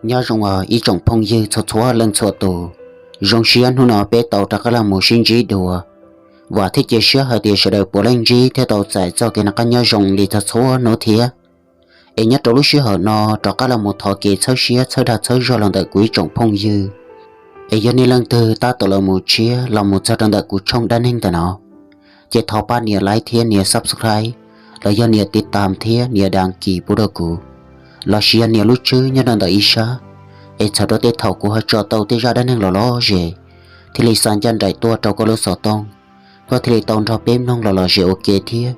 nhớ rằng ý trong phong dư cho thua lên cho tù rong xiên hôm nọ bé tàu ta có làm một sinh trí đùa và thích chia sẻ hơi tiền sẽ được bộ lên trí theo tàu chạy cho cái nó có nhớ rằng đi cho thua nó thiệt em nhớ trong lúc xưa họ nó cho có làm một thọ kỳ sơ xía sơ đã sơ rồi lần đời quý trong phong dư em nhớ nên lần từ ta tổ là một chia làm một giờ lần đời của trong đan hình tờ nó chỉ thọ ba nia like thiên nia subscribe là do niaติดตามthiên nia đăng ký bộ đồ cũ là xia nia lúc chứ nhớ lần đời isa em sau đó tới thầu của họ cho tàu tới ra đan hình lo gì thì lý sản chân đại tua trâu có lối sọ tông và thì lý tông cho bếm nông lo gì ok thiệt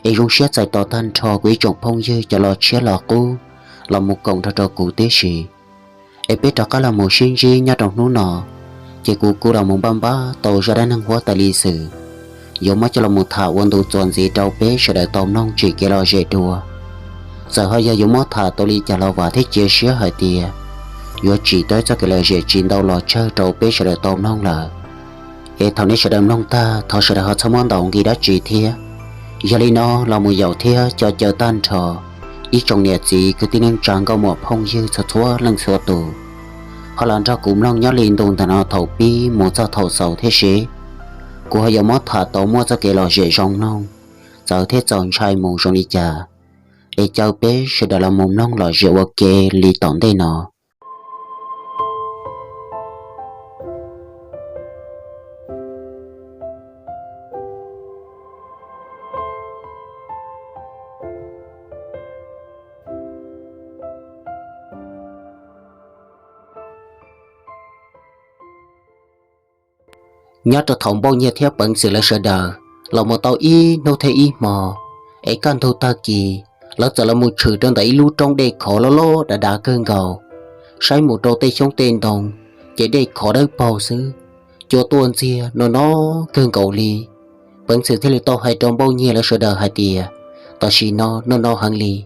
em dùng xét giải tỏ thân cho quý trọng phong dư cho lo chết lo cũ là một cộng cho cụ tế sĩ em biết đó là một sinh gì nhớ trong núi nọ chỉ cụ là một băm ba tàu ra đan hình hóa tại lịch sử giống như là một thảo quân tụ chọn gì trâu bé sẽ đợi tôm nông chỉ kia lo dễ đùa giờ hơi giờ giống như thảo tôi đi cho lo và thích chia sẻ hơi tiề giờ chỉ tới cho cái lời dễ chín đâu lo chơi trâu bé sẽ đợi tôm nông là em thằng này sẽ đợi nông ta thọ sẽ đợi họ tham quan đồng gì đã chỉ thiệt giờ đi nó là một dầu thiệt cho chờ tan trò ít trong nhà gì cứ tin anh chẳng có một phong dư cho thua lần xưa tù họ làm cho cũng nông nhớ liên tục thằng nó thầu pi một cho thầu sầu thế sĩ của họ giờ mót thả tổ mua cho cái lò dễ rong nông giờ thế chọn trai mù rong đi chả để cháu bé sẽ đợi là một nông lò dễ ok li tỏng đây nọ nhớ cho thòng bao nhiêu theo bận sự là sợ đờ là một tàu y nô thế y mò ấy can thu ta kỳ lỡ giờ là một chữ trong đấy lưu trong đây khó lo đã cơn gầu sai một đầu tây trong tên đồng chỉ đây khó đỡ bao xứ cho tuôn chia nó cơn gầu li bận sự thế là tàu hay trong bao nhiêu là sợ đờ hai tia tao chỉ nó hàng li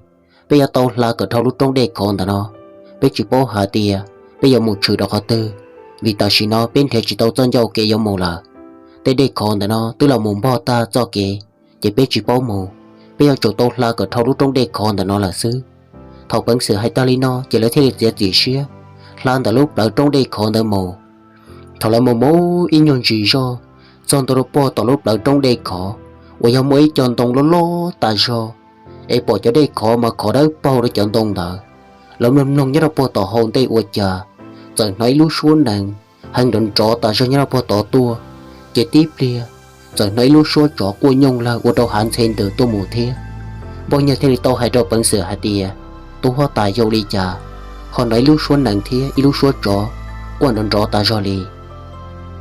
bây giờ tàu là cỡ thâu lúc trong đây còn ta nó bây chỉ bao hai tia bây giờ một chữ đó khó tư vì ta chỉ nó bên thế chỉ tàu chân dâu kê giống mù là tới đây còn nó tức là mùng bao ta cho kê chỉ biết chỉ bao mù bây giờ chỗ tàu là cỡ thâu lúc trong đây còn nó là xứ thầu bấn sự hay ta li nó chỉ lấy thế lịch dễ gì xía lan tại lúc ở trong đây còn nó mù thầu lại mù in nhon gì do chọn tàu bao tàu lúc ở trong đây khó bây giờ mới chọn tàu lo ta do ấy bỏ cho đây khó mà khó đấy bao để chọn tàu đó lắm nông nhất là bao tàu hồn tây uất trà giờ nói lú xuống nàng hành động trọ ta cho nhau bao tỏ tua chỉ tiếp lia giờ nói lú xuống trọ của nhung là của đâu hạn sen từ tua mùa thế bao nhiêu thế tao hay cho bận sửa hạt tia tu hoa tài dâu đi trà họ nói lú xuống nàng thế lú xuống trọ quan động trọ ta cho li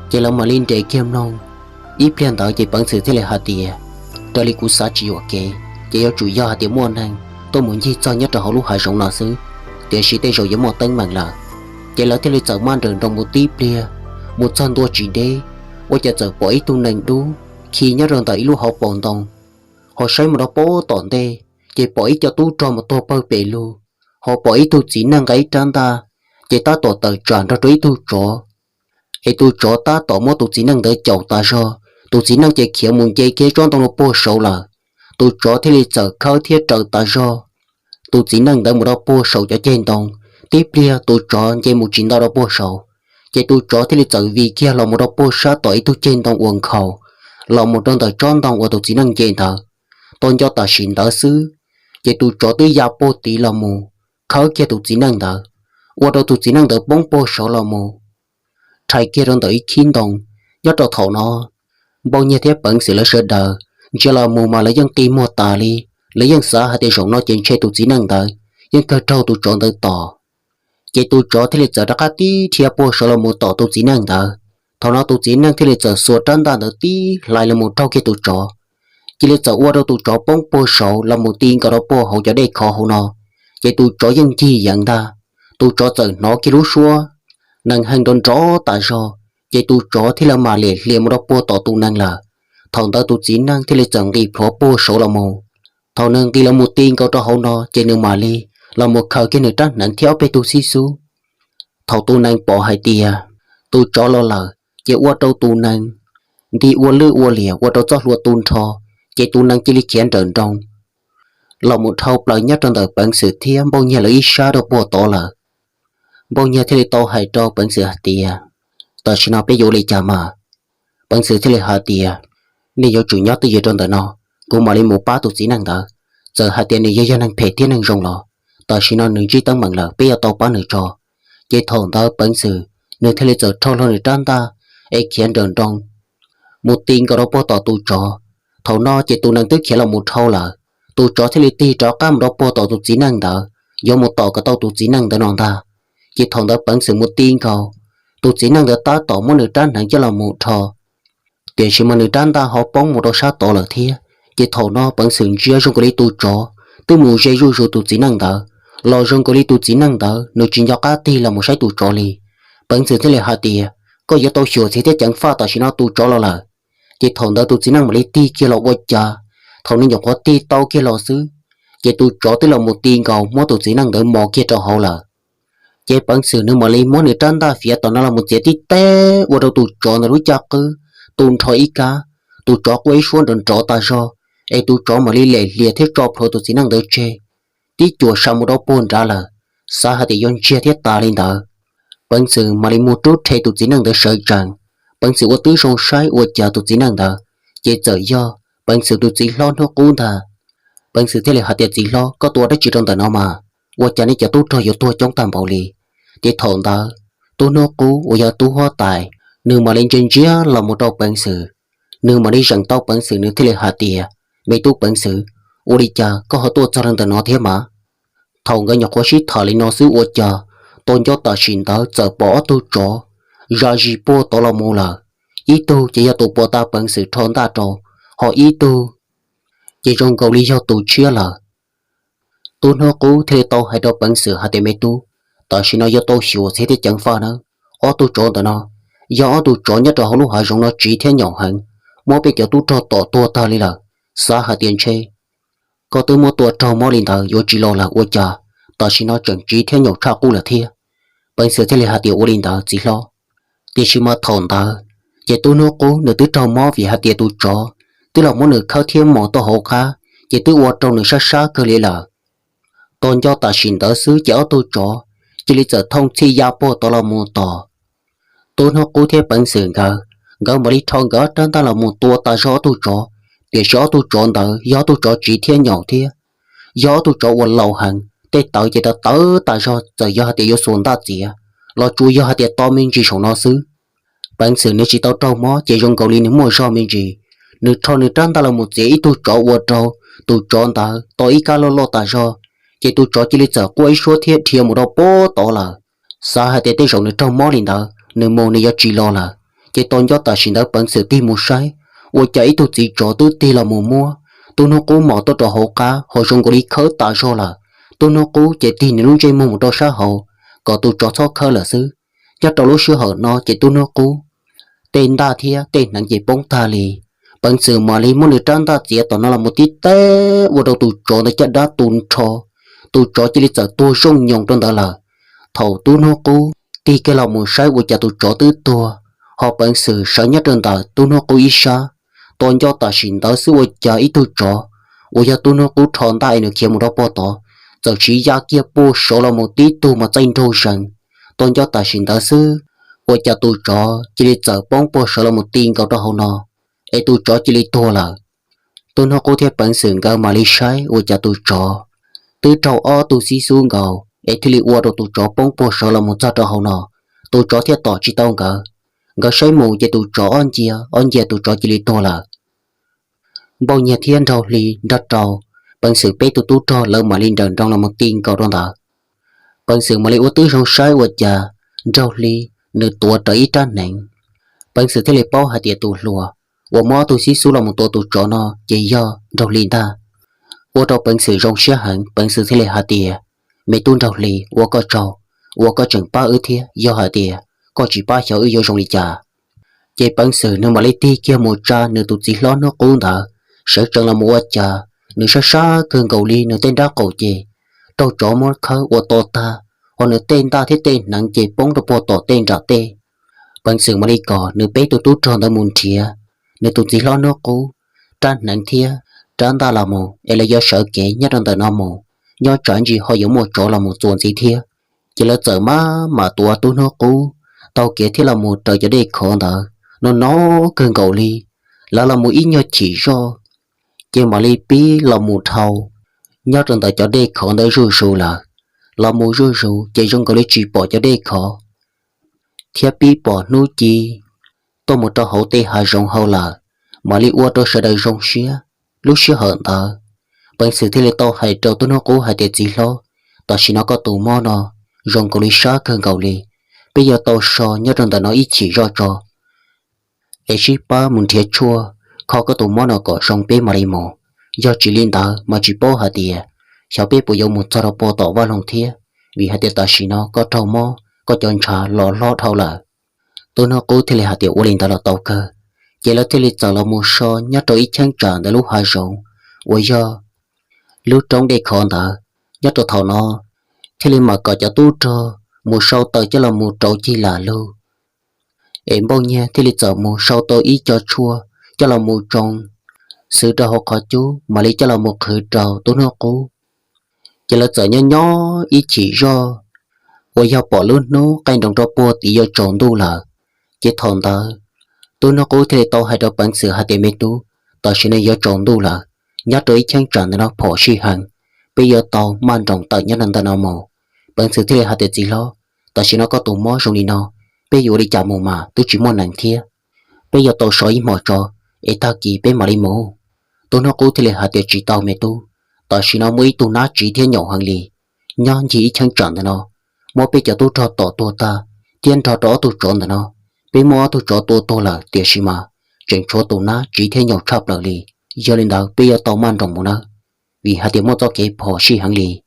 chỉ là mà liên để kiếm nông ít liền tới chỉ bận sửa thế là hạt tia đó là cú sát chỉ ok chỉ có chủ yếu hạt tia mua nàng tôi muốn gì cho nhất là họ lú hải sống nào xứ để sĩ tây rồi giống một tên bằng là chỉ là thế là giờ mang đường trong một tiếp lia một chân đua chỉ đế ôi giờ bỏ ít tu nền đú khi nhớ rằng tại lúc họ bòn đồng họ xây một đó bố tòn đê chỉ bỏ ít cho tu cho một tô bơ bể lu họ bỏ ít tu chỉ năng cái trang ta chỉ ta tổ tờ tròn ra đối tu chó ấy tu chó ta tổ một tu chỉ năng đỡ chậu ta cho tu chỉ năng chỉ khiêu muốn chơi kia trong một bố sầu là tu chó thế là giờ khâu thiết trợ ta cho tu chỉ năng đỡ một đó bố sầu cho trên đồng tiếp lia tôi chọn chơi một chuyện đó bố sầu chơi tôi chọn thì là vì kia là một đó bố sát tội tôi trên đồng uống khẩu là một trong tờ tròn đồng của tôi chỉ năng chơi thở tôn cho ta xin đỡ xứ chơi tôi chọn tới gia bố tí là mù khởi kia tôi chỉ năng thở qua đó tôi chỉ năng thở bóng bố sầu là mù thầy kia trong tới khiến đồng nhớ cho thầu nó bao nhiêu thế bận sự là sợ đờ chỉ là mù mà lấy dân tim mua tà li lấy dân xã hay để sống nó trên xe tôi chỉ năng thở nhưng cơ trâu tôi chọn tới tỏ chỉ tôi cho thế là giờ đã cắt tí thì bố sợ là một tỏ tôi chỉ năng thở thằng nó tôi chỉ năng thế là giờ sửa trăn ta được tí lại là một trâu kia tôi cho chỉ là giờ qua đâu tôi cho bóng bố sợ là một tin cả đó bố hậu cho đây khó hậu nó chỉ tôi cho dân chi dạng ta tôi cho giờ nó kia lú xua năng hành động rõ tại sao chỉ tôi cho thế là mà liền một đó bố tỏ tôi năng là thằng ta tôi chỉ năng thế là giờ đi phó bố sợ là một thằng năng kia là một tin cả đó hậu nó chỉ năng mà li là một khởi cái người ta nặng theo bê tu xí xú thầu tu năng bỏ hai tia tu cho lo lờ chỉ qua đâu tu năng đi qua lư qua lìa qua đâu cho lúa tuôn thò chỉ tu năng chỉ li chén trợn trong là một thầu lợi nhất trong đời bản sự thiên bao nhiêu là ít xa đâu bỏ tỏ lờ bao nhiêu thế tao hay cho bận sự hạt tiệt tao chỉ nói bây giờ lấy chả mà bận sự thế hạt tiệt nếu giờ chủ nhớ tới giờ trong đời nó cũng mà lấy một ba tụ chỉ năng đó giờ hạt tiệt này giờ năng phê thiên năng rong lò tao chỉ nói nương chỉ tăng bằng là bây giờ tao bán nửa cho cái thằng đó bận sự nửa thế giờ thâu lo nửa trăn ta ấy khiến đường trong một tin có đâu bao tao tụ cho thầu nó chỉ tụ năng tức khiến là một thâu là tụ cho thế li ti cho cam đó bao tao tụ chỉ năng đó do một tàu cái tàu tụ chỉ năng đó non ta chỉ thằng đó bận sự một tin cầu tụ chỉ năng đó ta tàu một nửa trăn hàng cho là một thò để chỉ mà nửa trăn ta họ bóng một đầu sát tàu là thế chỉ thầu nó bận sự chia trong cái li tụ cho từ mùa dây ru rồi tụ chỉ năng đó lo trong cái li tụ chỉ năng đó nửa chuyện cho cá ti là một sai tụ cho li bận sự thế là hạt tiền có giờ tàu sửa thì thế chẳng pha ta chỉ nó tụ cho là chỉ thằng đó tụ chỉ năng mà li ti kia là quay cha thằng nên nhọc hóa ti tàu kia là xứ chỉ tụ cho tới là một tiền cầu mỗi tụ chỉ năng đỡ mò kia cho họ là chế bản sự nếu mà lấy món này trăn ta phía tao nó là một chế tí té và đầu tụ chọn là đối chắc cứ tụi thôi ít cả tụ chọn quấy xuống đồn chọn ta cho ấy tụ chọn mà lấy lệ liệt thế chọn thôi tụ chỉ năng đỡ chê tí chùa sau một đó buồn ra là xã hội thì yon chia thiết ta lên đó bản sự mà lấy một chút thì tụ chỉ năng đỡ sợ rằng bản sự của tứ sông sai của cha tụ chỉ năng đỡ chế trợ do bản sự tụ chỉ lo nó cũng thà bản sự thế là hạt tiền chỉ lo có tua đó chỉ trong đời nó mà của cha này cha tụ cho tua chống tạm bảo lì để thọn ta tôi nó cú ở giờ tôi hóa tài nương mà lên trên chia là một đầu bản sự nương mà đi rằng tao bản sự nương thế là hạt tiền mấy tôi bản sự ở đi cha có họ tôi cho rằng từ nó thế mà thầu cái nhọc quá xí thở lên nó xứ ở cha tôi cho ta xin ta giờ bỏ tôi cho ra gì bỏ tôi là mua là ý tôi chỉ là tôi bỏ ta bản sự thọn ta cho họ ý tôi chỉ trong câu lý do tôi chia là tôi nó cú thế tao hay đầu bản sự hạt tiền mấy tôi ta chỉ nói do tôi hiểu thế thì chẳng phải nữa ở tôi chọn đó nó do tôi chọn nhất là họ lúc họ dùng nó chỉ theo nhỏ hơn mỗi bây giờ tôi cho tỏ tua ta đi là xã hội tiền chơi có tôi mua tua cho mỗi lần thờ vô chỉ lo là ôi cha ta chỉ nói chẳng chỉ theo nhỏ cha cũ là thế bây giờ thế là hạt tiền ôi lần thờ chỉ lo thì chỉ mà thằng ta chỉ tôi nó cố nửa tôi cho mỗi vì hạt tiền tôi cho tôi là mỗi nửa khao thêm mỏ tôi hậu khá chỉ tôi ở trong nửa sát sát cơ lý là tôn cho ta xin tới xứ chở tôi cho chỉ lý giờ thông chi gia bộ tôi là một tòa tôi nó cố theo bản sự gỡ mà đi thong gỡ trên ta là một tua ta gió tôi cho để gió tôi chọn đỡ gió tôi cho chỉ thiên nhỏ thế gió tôi cho quần lầu hàng để tạo chỉ ta tớ ta gió giờ gió thì gió xuống ta chỉ lo chú gió thì to mình chỉ sống nó xứ bản sự nếu chỉ tao trâu mó chỉ dùng cầu lý nếu mua so mình chỉ nếu cho nếu trên ta là một dễ tôi cho quần trâu tôi chọn ta tôi ít cả lo ta gió chỉ tôi cho chỉ lý giờ quay số thiết thiệt một đầu bố to là sao hai tên sống được trong mỏ liền đó nếu mồ này chỉ lo là chỉ tôn cho ta xin đó bằng sự tin một sai và chạy tôi chỉ cho tôi tin là mồ mua tôi nó cố mỏ tôi cho họ cá họ dùng cái đi khơi ta cho là tôi nó cố chỉ tin nếu chơi mua một đôi xã hội có tôi cho số khơi là xứ chắc trong lúc xưa họ nó chỉ tôi nó cố tên ta thia tên nặng chỉ bóng ta lì bằng sự mà lấy muốn được trang ta chỉ tao nó là một tí té và đầu tôi cho nó chắc đã tuôn cho tôi cho chỉ lý giờ tôi sung nhung trong đó là thầu tôi nó cố thì cái lòng một sai của cha tôi cho tới tua họ bản sự sợ nhất trên ta tôi nó cố ý xa toàn cho ta xin tới sự của cha ý tôi cho của cha tôi nó cố tròn tay nữa kia một đó bỏ tỏ giờ chỉ ra kia bố số là một tí tôi mà tranh thô rằng toàn cho ta xin tới sự của cha tôi cho chỉ lý giờ bóng bố số là một tiền cầu đó hậu nọ ấy tôi cho chỉ lý tua là tôi nó cố theo bản sự gạo mà lý sai của cha tôi cho từ trâu o tôi xí xuống gạo ấy thì li uo đồ tụ chó bông bò sợ là một gia trò hậu nọ tụ chó theo tỏ chỉ tao gỡ sấy mù về tụ chó on chia tụ chó chỉ li to là bao nhiêu thiên đầu li đất trâu bằng sự bé tụ tụ trò lỡ mà linh đờn trong là một tin cầu đó ta bằng sự mà li uo tứ trong sai uo cha trâu li nửa tua trời trán nạnh bằng sự thế li bao hạt tiệt tụ lùa uo mò tụ xí xuống là một tụ chó nó chỉ do trâu li ta uo trâu bằng sự rong xe hẳn bằng sự thế li hạt tiệt mấy tuần đầu lì, tôi có chừng ba ư thiê, do hả tiề, có chỉ ba cháu ư do trong lì trà. Chế bản sự nếu mà lấy ti kia một trà nếu tụt chỉ lo nó cũng đã, sợ chẳng là một trà, nếu xa xa cơn cầu ly nếu tên đã cầu chê, đâu chỗ một khơi của tổ ta, hoặc nếu tên ta thế tên nặng chê bóng được bộ tổ tên ra tê. Bản sự mà lấy cỏ nếu bé tụt tụt tròn đã muốn thiê, nếu tụt chỉ lo nó cũng, tràn nặng thiê, tràn ta là một, là do sợ kể nhất trong đời nó một. Nhớ chọn gì họ giống một chỗ là một tuần gì thiê chỉ là giờ mà tua tôi nó cũ tao kia thì là một trời cho đây khó đỡ nó cơn cầu ly là một ít nhau chỉ do chỉ mà ly pi là một thầu nhớ rằng tại cho đây khó đỡ rùi rùi là một rùi rùi chỉ trong cái chỉ bỏ cho đây khó thiết pi bỏ nuôi chi tôi một trò hậu tê hà rong hậu là mà ly ua tôi sẽ đời rong xía lúc xía hận tờ bằng sự thì lệ tao hay trâu tôi nó cố hay tiệt gì lo tao chỉ nó có tù mò nó rong có lý sát hơn cầu lì bây giờ tao so nhớ rằng tao nói ít chỉ rõ cho ấy chỉ ba muốn thiệt chua khó có tù mò nó có rong bé mà đi mò do chỉ liên tao mà chỉ bỏ hạt tiệt cháu bé bây giờ một sao đó bỏ tao vào lòng thiệt vì hạt tiệt tao chỉ nó có trâu mò có chọn trà lo thâu là tôi nó cố thì lệ hạt tiệt u liên tao là tao cơ chỉ là thì lệ tao là một so nhớ tôi ít chăng trả để lúc hai rong bây giờ lúc trong đây khó thở nhất là thầu nó thế nên mà có cho tu cho một sau tới cho là một trâu chi là lưu em bao nhiêu thế nên giờ một sau tôi ý cho chua cho là một trong sự trò học khó chú mà lấy cho là một khởi trò tôi nó cố chỉ là giờ nhỏ ý chỉ do ôi giờ bỏ luôn nó canh đồng trò bùa tí giờ trộn tu là chỉ thằng ta tôi nó cố thế tao hay đọc bản sự hạt tiền mê tu tao sẽ nên giờ trộn tu là nhớ tới chân tràn nó phổ suy hàng bây giờ tao man trọng tao nhớ năng tao nào mồ bằng sự thế hạt tiền gì lo tao chỉ nó có tụ mó rồi đi nó bây giờ đi chạm mồ mà tôi chỉ muốn nàng thia bây giờ tao soi mò cho ấy ta kỳ bên mà đi mồ tôi nó cố thế hạt tiền chỉ tao mẹ tu tao chỉ nó mới tu ná chỉ thiên nhỏ hàng lì nhon chỉ chân tràn nó mò bây giờ tôi cho tao tu ta thiên cho đó tôi trộn nó bây mò tôi cho tôi là tiền gì mà chuyện cho tu ná chỉ thiên nhỏ chắp lại lì giờ lên đó bây giờ tao man trọng một nó vì hạt tiền mua cho cái phò xí hàng lì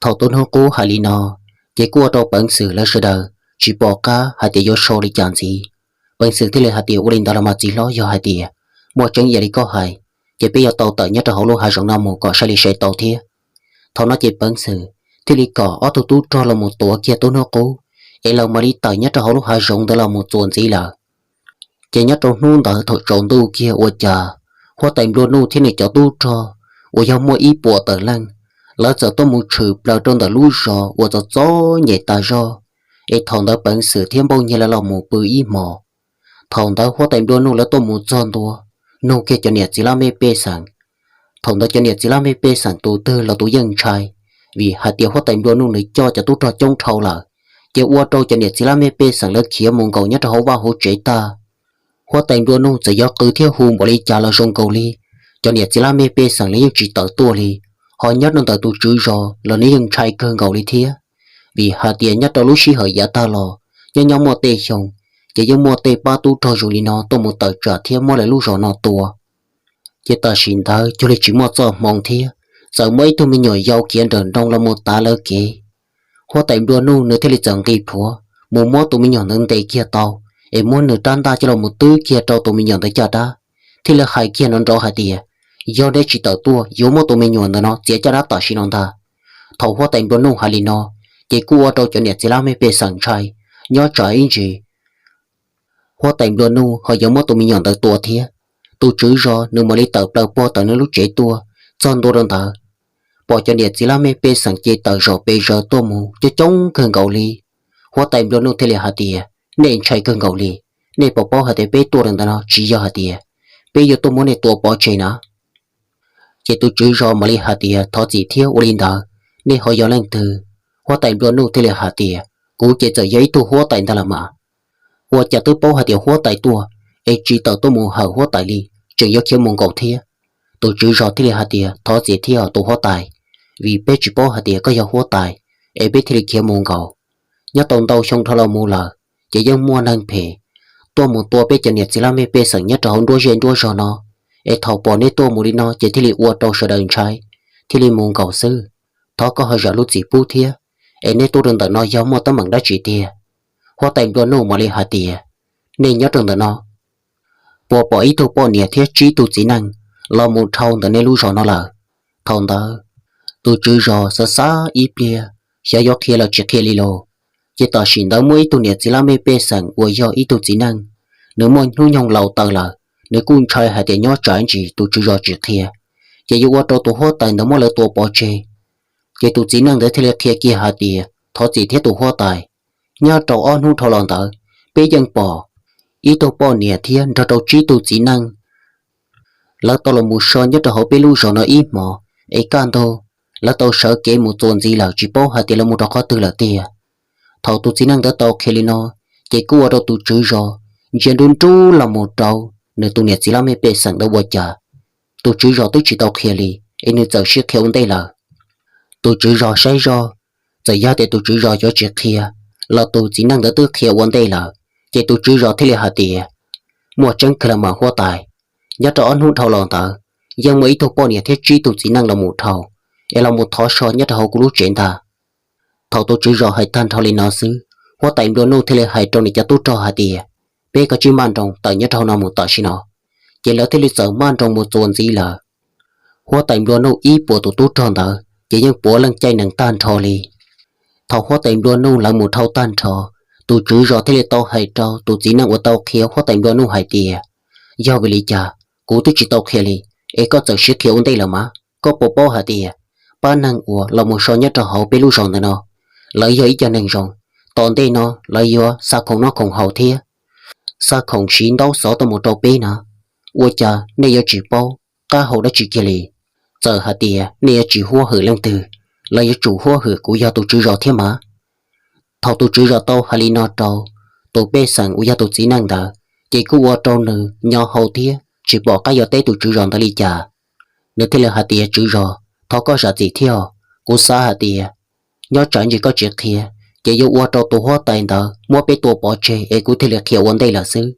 thầu tôn hô cố hạt lì nó cái cua tao bằng sự là sự đời chỉ bỏ cá hạt tiền vô sâu đi chẳng gì bằng sự thì là hạt tiền lên đó là mà chỉ lo do hạt tiền mua chân giờ đi có hại cái bây giờ tao tự nhất là hậu lô hạt rộng năm một có sai lì sai tao thiệt thầu nó chỉ bằng sự thì lì cỏ ở tu cho là một tổ kia tôn hô cố ấy là mà đi tự nhất là hậu lô hạt rộng đó là một tuần gì là cái nhất trong nôn đó thầu trộn tu kia ôi cha hoa tay luôn nu thế này cho tu cho, ôi giờ mua ít bộ tờ lăng, lỡ giờ tôi muốn chụp lỡ trong tờ lú rò, ôi giờ gió nhẹ ta rò, ấy thằng đó bản sự thiên bao nhiêu là lòng một bự ít mò, thằng đó hoa tay luôn nu là tôi muốn chọn tua, nu kia cho nhẹ chỉ là mê bê sẵn, thằng đó cho nhẹ chỉ là mê bê sẵn tu tư là tu dân trai, vì hạt tiêu hoa tay luôn nu này cho tu cho trong thầu là, cái ua trâu cho nhẹ chỉ là mê bê sẵn là kia mong cầu nhất là hậu ba hậu chế ta. hoa tay đua nung sẽ do cứ theo hùng bỏ đi trả là rong cầu li cho nên chỉ là mê bê sang lấy chỉ tờ tua li họ nhất nông tờ tu chữ rò là lấy những trai cơn cầu li thía vì hà tiền nhất tờ lúc xí hở giá ta lò nhưng nhau mua tê xong chỉ do mua tê ba tu cho rồi nó tôi một tờ trả thía mua lại lúc rò nó tua chỉ tờ xin thơ cho lấy chỉ mua cho mong thía giờ mấy tôi mình nhồi dâu kiến đờn đông là một tá lơ kì hoa tay đua nung nữa thế là chẳng kỳ phúa mua tôi mình nhồi nâng tê kia tao em muốn nửa tan ta cho là một tư kia trâu tụi mình nhận tới cha ta thì là hai kia nó rõ hai tia do đấy chỉ tờ tua yếu một tụi mình nhận nó chỉ cho nó tờ xin nó ta thầu hoa tay bún nung hai li nó chỉ cua trâu cho nhẹ chỉ làm mấy bề sẵn trai nhớ trái gì hoa tay bún nung họ yếu một tụi mình nhận tới tua thiệt tu chữ do nếu mà lấy tờ tờ po tờ nó lúc chế tua chọn tua đơn tờ bỏ cho nhẹ chỉ làm mấy bề sẵn chế tờ rồi bề giờ tua mù cho chống cơn gạo li hoa tay bún nung thế là hai tia nên chạy cơn gạo li nên bỏ hạt để bé tua đằng đó chỉ do hạt tiền bây giờ tôi muốn để tua bỏ chơi nó chỉ tôi chỉ do mà lấy hạt tiền thọ chỉ thiếu u linh đó nên họ giờ lên từ hoa tay luôn nô thế là hạt tiền cú chỉ giờ giấy tôi hoa tay đó là mà hoa chả tôi bỏ hạt tiền hoa tay tua ấy chỉ tao tôi muốn hở hoa tay đi chỉ do kiếm mong cầu thiệt tôi chỉ do thế là hạt tiền thọ chỉ thiếu tôi hoa tay vì bé chỉ bỏ hạt tiền có giờ hoa tay ấy bé thì kiếm mong cầu nhớ tông tàu xong thao là mua là chỉ dân mua năng phê tôi một tua bé chân nhiệt chỉ làm bé sẵn nhất trong đua gen đua rồi nó ấy thầu bỏ nét tôi một đi nó chỉ thì li uo trâu sợ đời trai thì li muốn cầu sư thọ có hơi giờ lúc gì bu thia ấy nét tôi đừng tự nó giống một tấm bằng đá chỉ tia hoa tay đua nô mà li hạt tia nên nhớ đừng tự nó bỏ ý tôi bỏ nhiệt thiết trí tôi chỉ năng lo một thầu tự nên lú rồi nó là thầu đó tôi chữ rồi sợ xa ít bia sẽ do kia là chỉ kia li lô chỉ tao xin đó mới tu nhiệt chỉ làm mấy bê sẵn của do ý tu chỉ năng nếu mà nuôi nhong lâu tờ là nếu cũng chơi hay để nhớ trái gì tu chỉ do chuyện kia chỉ yêu qua tu tu hoa tay nếu mà là tu bỏ chơi chỉ tu chỉ năng để thế là kia kia hạt địa thọ chỉ thiết tụ hoa tài nhớ trâu on hú thọ lòn tờ bế dân bỏ ý tô bỏ nè thiên cho trâu trí tụ chỉ năng lỡ tao là một số nhất là họ bế lưu rồi nó ít mò ấy can thôi lỡ tao sợ kể một tuần gì là chỉ bỏ hai tiền là một đó có từ là tiền thầu tụ chỉ năng đỡ tao khi nó chỉ cua đâu tụ chữ rồi chuyện đun trú là một trâu nếu tụ nè chỉ làm mấy bề sẵn đâu bao giờ tụ chữ rồi tụ chỉ tao khi li ấy nếu giờ sẽ khéo đây là tụ chữ rồi sai rồi giờ gia để tụ chữ rồi cho chuyện kia là tụ chỉ năng đỡ tụ khéo vấn đây là chỉ tụ chữ rồi thế là hai tiền mua chân kia là mà hoa tài nhớ cho anh hôn thầu lòng tờ nhưng mấy thuộc bọn nhà thiết trí tụ chỉ năng là một thầu em là một thó so nhất thầu của lúc chuyện ta thầu tôi chỉ rõ hai thanh thầu lên nó xứ hoa tại đồ nô thế là hai trong này cho tôi cho hai tiền bé có chỉ man trong tại nhất thầu nào một tờ xin nó chỉ là thế là sợ man trong một tuần gì là hoa tại đồ nô ý của tụ tôi tròn tờ chỉ những bố lần chay nặng tan thầu li thầu hoa tại đồ nô là một thầu tan thầu tụ chỉ rõ thế là tao hai trâu tụ chỉ năng của tao khéo hoa tại đồ nô hai tiền do vì lý cha cú tôi chỉ tao khéo li ấy có giờ sẽ khéo đây là má có bộ bao hạt tiền ba năng của là một số nhất cho hậu bị lưu rong này nó lấy giấy cho nên rong toàn đây nó lấy do sao không nó không hậu thế sao không chín đâu số tao một đầu bé nó ủa cha này giờ chỉ bao cả hậu đã chỉ kia li giờ hạt tiền này chỉ hoa hở lăng từ lấy chủ hoa hở của gia tổ chữ rõ thế mà thầu tổ chữ rõ tao hay li nó trâu tổ bé sang của gia tổ chỉ năng đó chỉ có qua trâu nữ nhỏ hậu thế chỉ bỏ cái giờ tết tổ chữ rõ ta li cha nếu thế là hạt tiền chữ rõ thọ có啥gì theo cú xa hạt tiền nhớ chẳng chỉ có chuyện kia chỉ yêu qua trâu tổ hoa tay đó mua bé tổ bỏ chơi ấy cú thế là kia vấn đây là xứ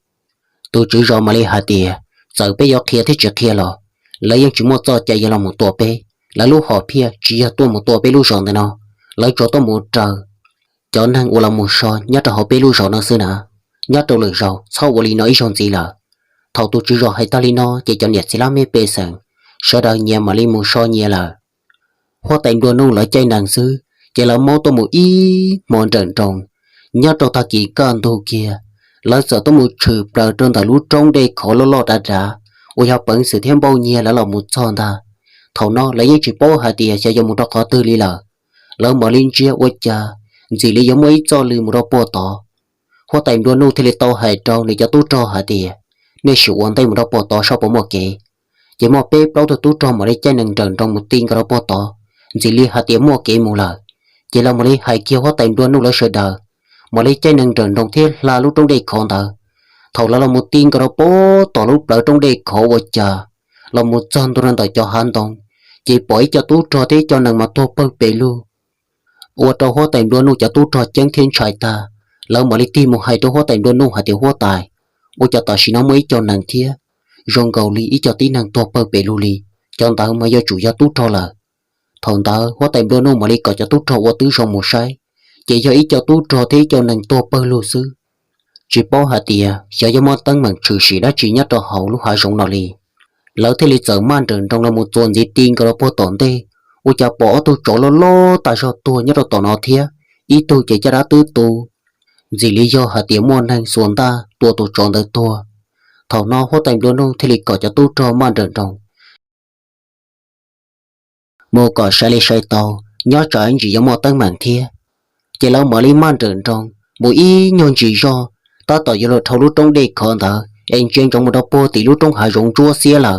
tổ chữ rõ mà li hạt tiền giờ bé giờ kia thế chuyện kia rồi lấy những chúng mua cho chạy là một tổ bé lấy lúc họ pia chỉ là tôi một tổ bé lúc rồi này nó lấy cho tôi một trời cho nên u là một số nhớ cho họ bé lúc rồi nó xưa nè nhớ tôi lời rồi sau u li nói xong gì là thầu tôi chỉ rồi hay ta li nó chỉ cho nhiệt sẽ làm mấy bê sẵn sau đó nhà mà li một số nhà là hoa tay đua nung lại chơi nàng xứ chỉ là mô tôi một ý mòn trận trồng nhớ cho ta chỉ cần thôi kia lấy sợ tôi một chữ bờ trên tại lũ trong đây khó lo đã ra ôi học bận sự thêm bao nhiêu là một son ta thầu nó lấy những chữ bao hạt tiền sẽ dùng một đó khó tư lý là lỡ mở lên chia ôi cha chỉ lý giống mấy cho lư một đó bao to hoa tay đua nung thì lấy to hai trâu để cho tôi cho hạt tiền nên sự quan tay một đó bao to sau bao một kệ chỉ một bếp đâu tôi cho mà lấy chơi nâng trần trong một tin cái đó bao to chỉ lý hạt tiền mua kệ một lần chỉ là một lấy hai kia hoa tay đua nung lấy sợi đờ mà lấy chơi nâng trần trong thế là lúc trong đây còn thở thầu là một tin cái đó bố tỏ lúc ở trong đây khổ quá cha là một chân tôi đang đợi cho hắn tông chỉ bỏ cho tôi cho thế cho nàng mà tôi bớt bể luôn ô tô hoa tài đua nu cho tôi cho chân thiên trai ta lỡ mà lấy tim một hai tô hoa tài đua nu hai tiểu hoa tài ô cho ta chỉ nó mới cho nàng thia rong cầu li ý cho tí nàng tôi bớt bể luôn li cho ta mà do chủ gia tôi cho là thằng ta hoa tài đua nu mà lấy cả cho tôi cho qua tứ rong một sai chỉ cho ý cho tôi cho thế cho nàng tôi bớt luôn xứ chỉ bao hạt tiền sẽ cho món tăng bằng trừ sĩ đã chỉ nhất cho hậu lúc hai rong nào li lỡ thế lịch sử man trường trong là một tuần gì tin cái đó bao tổn tê ôi cha bỏ tôi chỗ lo tại sao tôi nhất là tổn nó thế ý tôi chỉ cho đã tư tu vì lý do hạt tiền muôn hành xuống ta tôi chọn tới tôi thầu nó hóa thành đôi nô thế lịch có cho tôi cho man trường trong mua cỏ sai lê sai tàu nhớ cho anh chỉ giống một tăng bằng thế chỉ là mở đi man trường trong mỗi ý nhon chỉ do ta tỏ giờ là thầu lúc trong đây còn thở anh chuyên trong một đợt bò thì lúc trong hải rộng chua xía là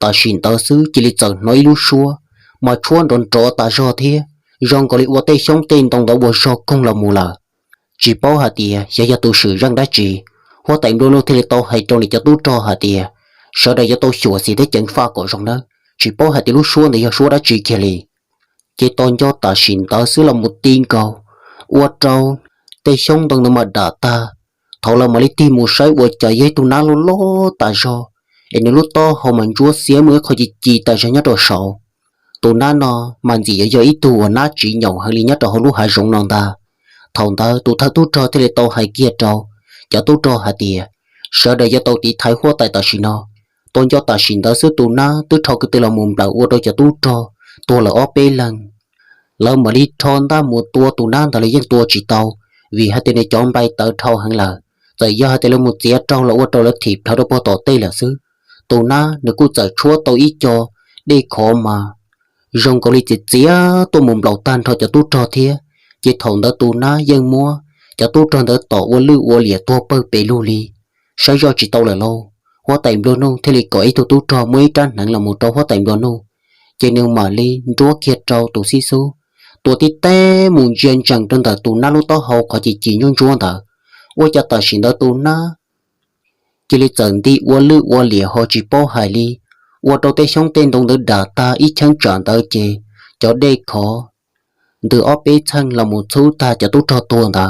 ta xin ta xứ chỉ lịch sử nói lúc xua mà chuan đồn trọ ta do thế rong có lịch qua tây sống tên tông đó bùa so không là mù là chỉ bao hạt tiền sẽ cho tôi sử răng đá chỉ hoa tại đôi lúc thì tao hay trong lịch cho tôi cho hạt tiền sau đây cho tôi sửa gì thế chẳng pha cổ rong đó chỉ bao hạt tiền lúc xua thì xua đã chỉ kia li chỉ tôn cho ta xin ta xứ là một tin cầu qua trâu tây sống tông đó mà đả ta thầu là mà lấy tim một sai vợ chạy với tụi nó lo tại sao em lúc to họ mình chúa xé mới khỏi chỉ tại sao nhất đồ sầu tụi nó mà gì ở ít tụi nó chỉ nhậu hơn lý nhất đồ họ lúc hai rụng non ta thầu ta tụi thằng tụi cho thì tao hai kia trâu cho tụi cho hai tiền sợ đây cho tao tí thái hoa tại ta xin nó tôi cho ta xin ta xứ tụi nó tụi thầu cái từ là mồm đầu ô đôi cho tụi cho tôi là ó bê lần lỡ mà đi thon ta một tua tụi nó ta lấy những tua chỉ tao vì hai tên này chọn bay tới thâu hàng là tại do hai tên là một chia trâu là ô trâu là thịt thâu đó bao tỏ tây là xứ tụi nó nếu cứ chờ chúa tôi ít cho đi khó mà rong có lý chỉ chia tôi mồm đầu tan thôi cho tôi cho thế chỉ thòng đỡ tu na dân mua cho tu tròn đỡ tổ quân lư quân lìa tua bơ bể lưu li sai do chỉ tàu là lâu hoa tành luôn nô thế thì cõi tu trò mới trăn nặng là một trâu hoa tành luôn nô chỉ nương mà li chúa kiệt trâu tu xí xú tu tí té muốn chuyện chẳng trong tờ tu na lúc đó hậu có chỉ nhung chúa tờ qua cho tờ xin đỡ tu na chỉ li trận đi quân lư quân lìa họ chỉ bao hài li qua đầu tê xong tên đồng đỡ đà ta ít chẳng chọn tờ chê cho đây khó từ ở bên chân là một số ta cho tôi cho tôi ta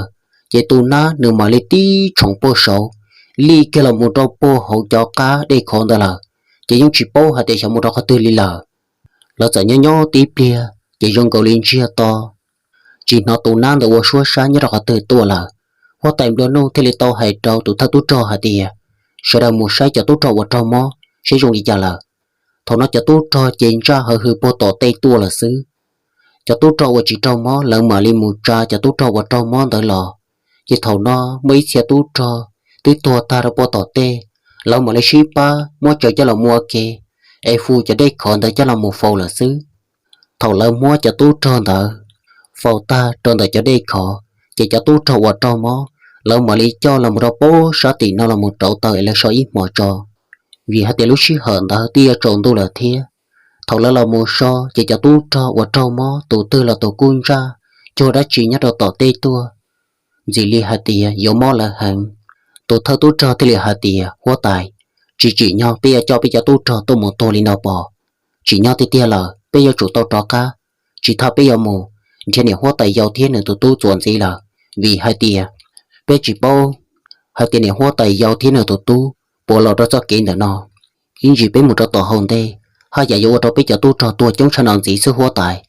chỉ tôi na nếu mà lấy tí trồng bò sấu li kia là một trâu bò hậu cho cá để con đó là chỉ dùng chỉ bò hay để cho một trâu cá tươi li là giờ nhỏ tí bia chỉ dùng cầu liên chia to chỉ nó tôi na được qua suốt sáng nhớ trâu cá tươi to là hoa time đó nó thì lấy to hay trâu tụi ta tôi cho hạt tiền sau đó một sai cho tôi cho vào trâu mò sẽ dùng đi chả là thằng nó cho tôi cho chuyện ra hơi hơi bò to tây to là xứ cho tôi trâu vào chỉ trâu mò lợn mà li mù cha cho tôi trâu vào trâu mò đỡ lò chỉ thầu nó mấy xe tôi trâu tôi tua ta ra bỏ tỏ tê lợn mà lấy ship ba mua cho là mua kê ai phu cho đây còn đỡ cho là một phô là xứ thầu lợn mua cho tôi trâu đỡ phô ta trâu đỡ cho đây khó chỉ cho tôi trâu vào trâu mò lợn mà li cho là một đôi bố sao thì nó là một trâu tơi là sao ít mò cho vì hai tiền lúc xí hận đỡ tia trộn tôi là thế thầu là một so chỉ cho tu cho và trâu mò tu tư là tu cun ra cho đã chỉ nhớ đầu tỏ tê tua chỉ li hạt tìa yếu mò là hàng tu thơ tu cho thì li hạt tìa hóa tài chỉ nhau bây giờ cho tu cho tu một tô li nào bỏ chỉ nhau thì tia là bây giờ chủ tao cho cá chỉ thao bây giờ mù trên này hóa tài giàu thiên này tu chuẩn gì là vì hai tìa bây chỉ bao hai tìa này hóa tài giàu thiên này tu bộ lò đó cho kiến là nó in chỉ bên một trò tỏ hồn đây hai giờ vô đâu bây giờ tôi trò tôi chống sang làm gì sự hóa tài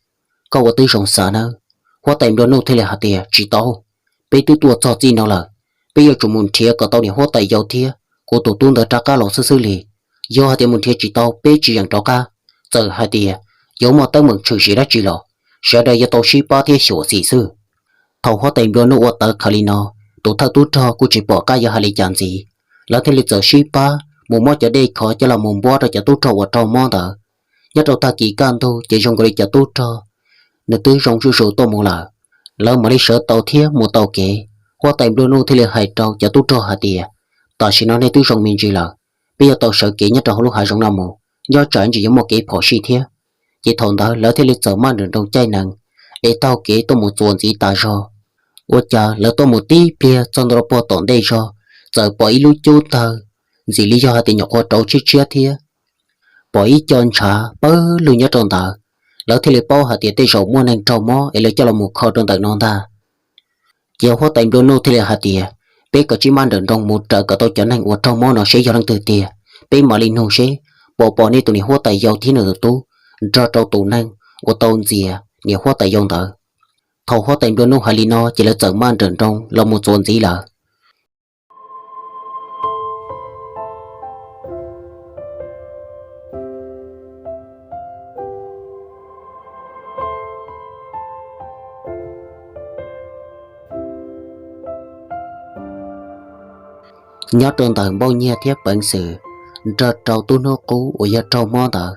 có tư rộng sợ nữa hóa tài đó nô thế là hạt tiền chỉ tao bây tôi cho gì nào là bây giờ chúng muốn thiệt có tao để hóa tài giàu thiệt của tụi tôi đã trả cá lỗ sư lì do hạt tiền muốn thiệt chỉ tao bây chỉ rằng trả cá giờ hạt tiền giống mà tao muốn chửi gì đó chỉ lọ sẽ đây giờ tao chỉ ba thiệt sửa gì sư thầu hóa tài đó nô tao khali nó tụi thao tôi cho cũng chỉ bỏ cá giờ hạt lì chẳng gì là thế lịch giờ chỉ ba một món cho đây khó cho là một bó rồi cho tôi trâu vào trâu món đó nhất đầu ta chỉ can thôi chỉ dùng cái cho tôi trâu nếu tôi dùng sự tôi muốn là mà đi sợ tàu thiê một tàu kế qua tay đôi nô thì là hai trâu cho tôi trâu hạt tiền ta chỉ nói này tôi dùng mình chỉ là bây giờ tàu sợ kế nhất đầu lúc hai dùng năm một do trở chỉ giống một cái phỏ xì thiê chỉ thằng đó lỡ thì lịch giờ mang được trong chai nặng để tàu kế tôi một chuồn gì ta rồi ôi cha lỡ tôi một tí bia trong đó bỏ tổn đây rồi giờ bỏ ít lúc chú tờ gì lý do thì nhọc qua trâu chết thiê bỏ ít chọn trả bớ lưu nhớ trong tờ lỡ thì lấy bao hạt tiền tây rộng mua nên trâu mó để lấy cho là một kho trong tờ non ta chiều hoa tay đôi nô thì là hạt tiền bé có chỉ mang được trong một trợ cả tôi cho nên của trâu mó nó sẽ do đang từ tiền bé mà linh hồn sẽ bỏ đi tụi này hoa tay giàu thế nào tú cho trâu tụ năng của tôn gì nhiều hoa tay giàu tờ thầu hoa tay đôi nô hay li nó chỉ là chẳng mang được trong là một chuyện gì là nhớ trong tầng bao nhiêu thiết bản sự cho trâu tu nó cũ ở nhà trâu mò tờ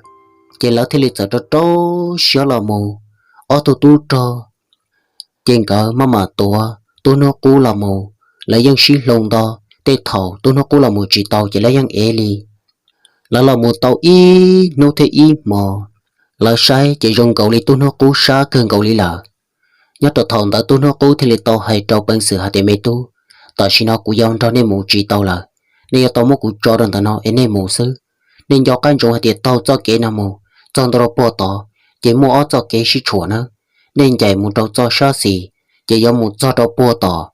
chỉ lỡ thì lịch sử cho trâu xíu là mù ở tu trâu trên cỡ mà tu nó cũ là mù lấy dân xí lông đó tê thầu tu nó cũ là mù chỉ tàu chỉ lấy dân ế li là mù tàu y nô thế y mò là sai chỉ dùng cầu li tu nó cũ xa cơn cầu li là nhớ tàu thầu đã tu nó cũ thì lịch tàu hay trâu bản sự hạt tiền mê tu ta chỉ nó cũng dòng cho nên mù chỉ tàu là nên tàu muốn cũng cho rằng nó nên mù sư nên do căn chỗ thì tàu cho kế nào mù trong đó bỏ tàu chỉ mua ở cho kế sĩ chuột nữa nên chạy một đầu cho xa xỉ chỉ do một cho đó bỏ tàu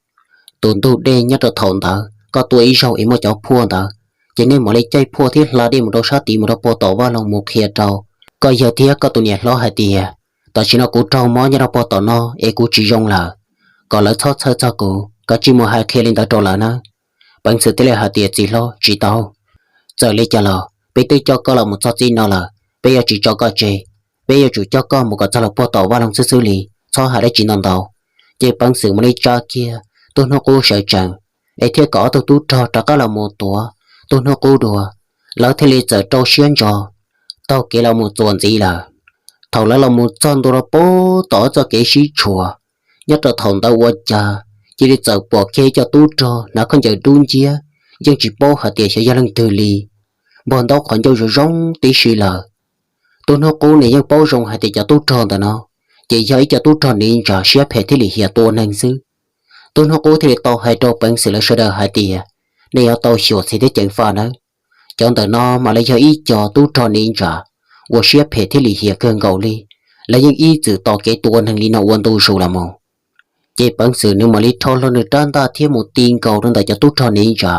tuần tu đen nhất là thòng đó có tuổi sau em một cháu phua đó chỉ nên mà lấy chơi phua thiết là đi một đầu sát tí một đầu bỏ tàu vào lòng một kia trâu có giờ thiết có tụi nhẹ lo hai tìa ta chỉ nó cũng trâu mó như đầu bỏ tàu nó em cũng chỉ dùng là còn lỡ thoát sơ cho cô có chỉ một hai kia lên tới trâu là nó bằng sự thế là hạt tiền chỉ lo chỉ tao giờ lấy cho lo bây tôi cho con là một số gì nó là bây giờ chỉ cho con chơi bây giờ chủ cho con một cái cho là bỏ tàu vào lòng xử lý cho hai đấy chỉ non tàu chỉ bằng sự mà lấy cho kia tôi nó cố sợ chẳng ấy thế có tôi tu cho có là một tuổi tôi nó cố đùa lỡ thế lấy giờ trâu xuyên cho tao kia là một tuần gì là thầu là một con tôi là bố tỏ cho cái xí chùa nhất là thằng ta qua cha chỉ để chờ bỏ kê cho tú cho nó không chờ đun chia nhưng chỉ bỏ hạt tiền cho gia đình từ lì bọn tao còn cho rồi rong tí xì lờ tôi nó cố này nhưng bỏ rong hạt tiền cho tú cho đó nó chỉ giấy cho tú cho nên trả xếp hết thì lì hiện tôi năng xứ tôi nó cố thì tao hay cho bằng sự là sơ đờ hạt tiền nên ở tao hiểu thì để chẳng pha nữa chọn từ nó mà lấy cho ý cho tú cho nên trả我xếp hết thì lì hiện cơn gầu li là những ý từ tao cái tôi năng lì nào quan tu số làm mồ chỉ bằng sự nếu mà lý thô lo được trăn ta thêm một tin cầu trong tại cho tốt cho nên trả